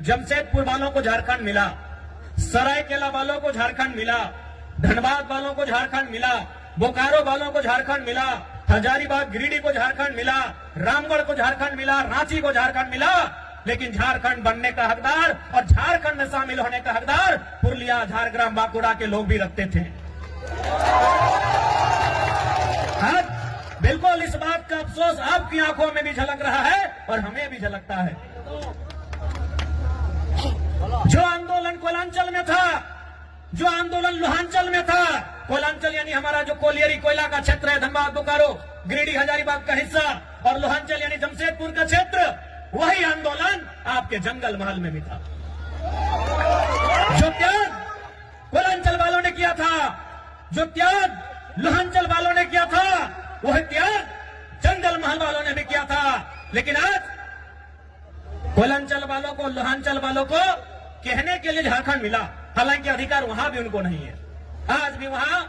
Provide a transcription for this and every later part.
जमशेदपुर वालों को झारखंड मिला, सरायकेला वालों को झारखंड मिला, धनबाद वालों को झारखंड मिला, बोकारो वालों को झारखंड मिला, हजारीबाग गिरिडीह को झारखंड मिला, रामगढ़ को झारखंड मिला, रांची को झारखंड मिला, लेकिन झारखंड बनने का हकदार और झारखंड में शामिल होने का हकदार पुरलिया, झारग्राम, बांकुड़ा के लोग भी रखते थे। आज बिल्कुल इस बात का अफसोस आपकी आंखों में भी झलक रहा है और हमें भी झलकता है। जो आंदोलन कोयलांचल में था, जो आंदोलन लोहांचल में था, कोयलांचल यानी हमारा जो कोलियरी कोयला का क्षेत्र है, धनबाद, बोकारो, गिरिडीह, हजारीबाग का हिस्सा, और लोहांचल यानी जमशेदपुर का क्षेत्र, वही आंदोलन आपके जंगल महल में भी था। जो त्याग कोयलांचल वालों ने किया था, जो त्याग लोहांचल वालों ने किया था, वही त्याग जंगल महल वालों ने भी किया था। लेकिन आज कोयलांचल वालों को, लोहांचल वालों को कहने के लिए झारखंड मिला, हालांकि अधिकार वहां भी उनको नहीं है। आज भी वहां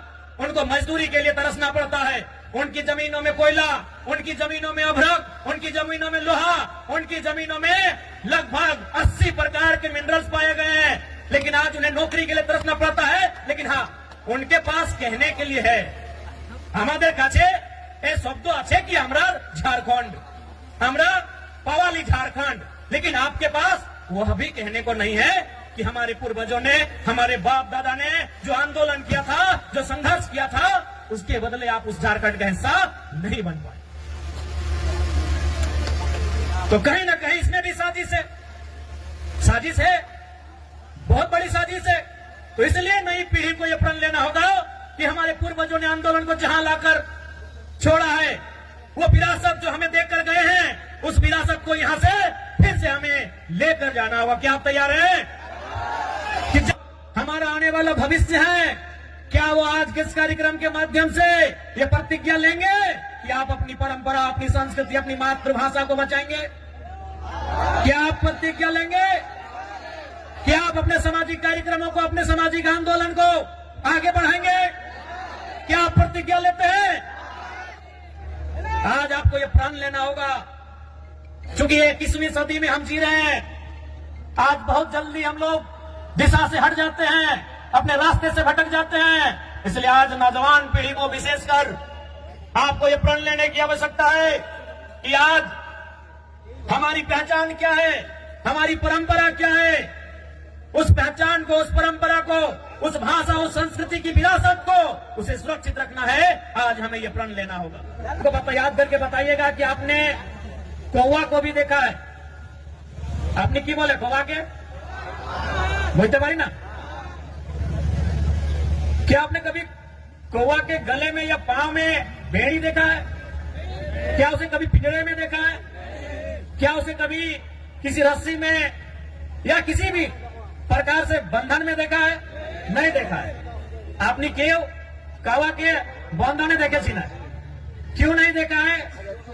उनको मजदूरी के लिए तरसना पड़ता है। उनकी जमीनों में कोयला, उनकी जमीनों में अभ्रक, उनकी जमीनों में लोहा, उनकी जमीनों में लगभग 80 प्रकार के मिनरल्स पाए गए हैं। लेकिन आज उन्हें नौकरी के लिए तरसना पड़ता है। लेकिन हाँ, उनके पास कहने के लिए है, हमारे काछे ए शब्द अच्छे कि हमरा झारखंड, हमरा पवाली झारखंड, लेकिन आपके पास वह भी कहने को नहीं है कि हमारे पूर्वजों ने, हमारे बाप दादा ने जो आंदोलन किया था, जो संघर्ष किया था, उसके बदले आप उस झारखंड का हिस्सा नहीं बन पाए। तो कहीं ना कहीं इसमें भी साजिश है, साजिश है, बहुत बड़ी साजिश है। तो इसलिए नई पीढ़ी को यह प्रण लेना होगा कि हमारे पूर्वजों ने आंदोलन को जहां लाकर छोड़ा है, वो विरासत जो हमें देकर गए हैं, उस विरासत को यहां से फिर से हमें लेकर जाना होगा। क्या आप तैयार हैं? कि हमारा आने वाला भविष्य है, क्या वो आज किस कार्यक्रम के माध्यम से ये प्रतिज्ञा लेंगे कि आप अपनी परंपरा, अपनी संस्कृति, अपनी मातृभाषा को बचाएंगे? क्या आप प्रतिज्ञा लेंगे? क्या आप अपने सामाजिक कार्यक्रमों को, अपने सामाजिक आंदोलन को आगे बढ़ाएंगे? क्या आप प्रतिज्ञा लेते हैं? आज आपको ये प्रण लेना होगा, क्योंकि 21वीं सदी में हम जी रहे हैं। आज बहुत जल्दी हम लोग दिशा से हट जाते हैं, अपने रास्ते से भटक जाते हैं। इसलिए आज नौजवान पीढ़ी को विशेषकर आपको ये प्रण लेने की आवश्यकता है कि आज हमारी पहचान क्या है, हमारी परंपरा क्या है। उस पहचान को, उस परंपरा को, उस भाषा, उस संस्कृति की विरासत को, उसे सुरक्षित रखना है। आज हमें यह प्रण लेना होगा। आपको याद करके बताइएगा कि आपने कौवा को भी देखा है। आपने की बोले कौवा के बोलते पारी ना? क्या आपने कभी कौवा के गले में या पांव में बेड़ी देखा है? क्या उसे कभी पिंजरे में देखा है? क्या उसे कभी किसी रस्सी में या किसी भी प्रकार से बंधन में देखा है? नहीं देखा है। आपने क्यों कौवा के बंधने देखे छी ना? क्यों नहीं देखा है?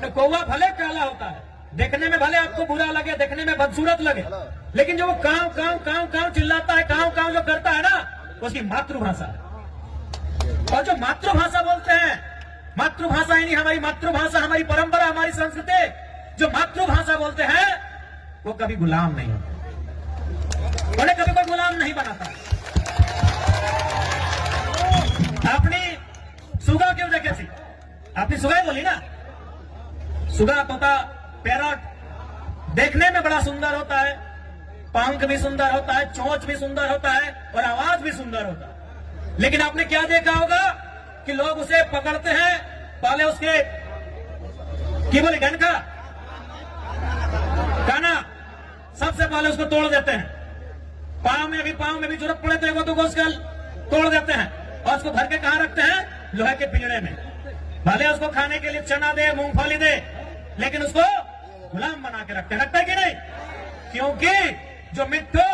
तो कौवा भले काला होता है, देखने में भले आपको बुरा लगे, देखने में बदसूरत लगे, लेकिन जो वो काव काव काव काव चिल्लाता है, काव काव जो करता है ना, उसकी मातृभाषा है। और जो मातृभाषा बोलते हैं, मातृभाषा यानी हमारी मातृभाषा, हमारी परंपरा, हमारी संस्कृति, जो मातृभाषा बोलते हैं, वो कभी गुलाम नहीं होते, उन्हें कभी कोई गुलाम नहीं बनाता। आपने सुगा क्यों देखे थी? आपने सुगा बोली ना? सुगा, तोता, पैरट देखने में बड़ा सुंदर होता है, पंख भी सुंदर होता है, चोंच भी सुंदर होता है और आवाज भी सुंदर होता है। लेकिन आपने क्या देखा होगा कि लोग उसे पकड़ते हैं, पहले उसके की बोले डंका, काना, सबसे पहले उसको तोड़ देते हैं। पांव में भी जरूरत पड़े तो वो तो उसका तोड़ देते हैं और उसको भर के कहां रखते हैं? लोहे के पिंजरे में। भले उसको खाने के लिए चना दे, मूंगफली दे, लेकिन उसको गुलाम बना के रखते हैं। रखता है कि नहीं? क्योंकि जो मिट्टू,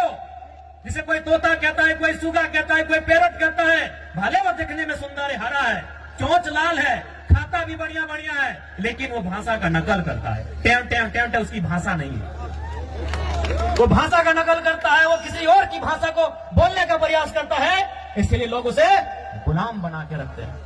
जिसे कोई तोता कहता है, कोई सुगा कहता है, कोई पैरट कहता है, भले वो दिखने में सुंदर है, हरा है, चोंच लाल है, खाता भी बढ़िया बढ़िया है, लेकिन वो भाषा का नकल करता है। टेम टेम टेम टेम उसकी भाषा नहीं है, वो भाषा का नकल करता है, वो किसी और की भाषा को बोलने का प्रयास करता है। इसलिए लोग उसे गुलाम बना के रखते हैं।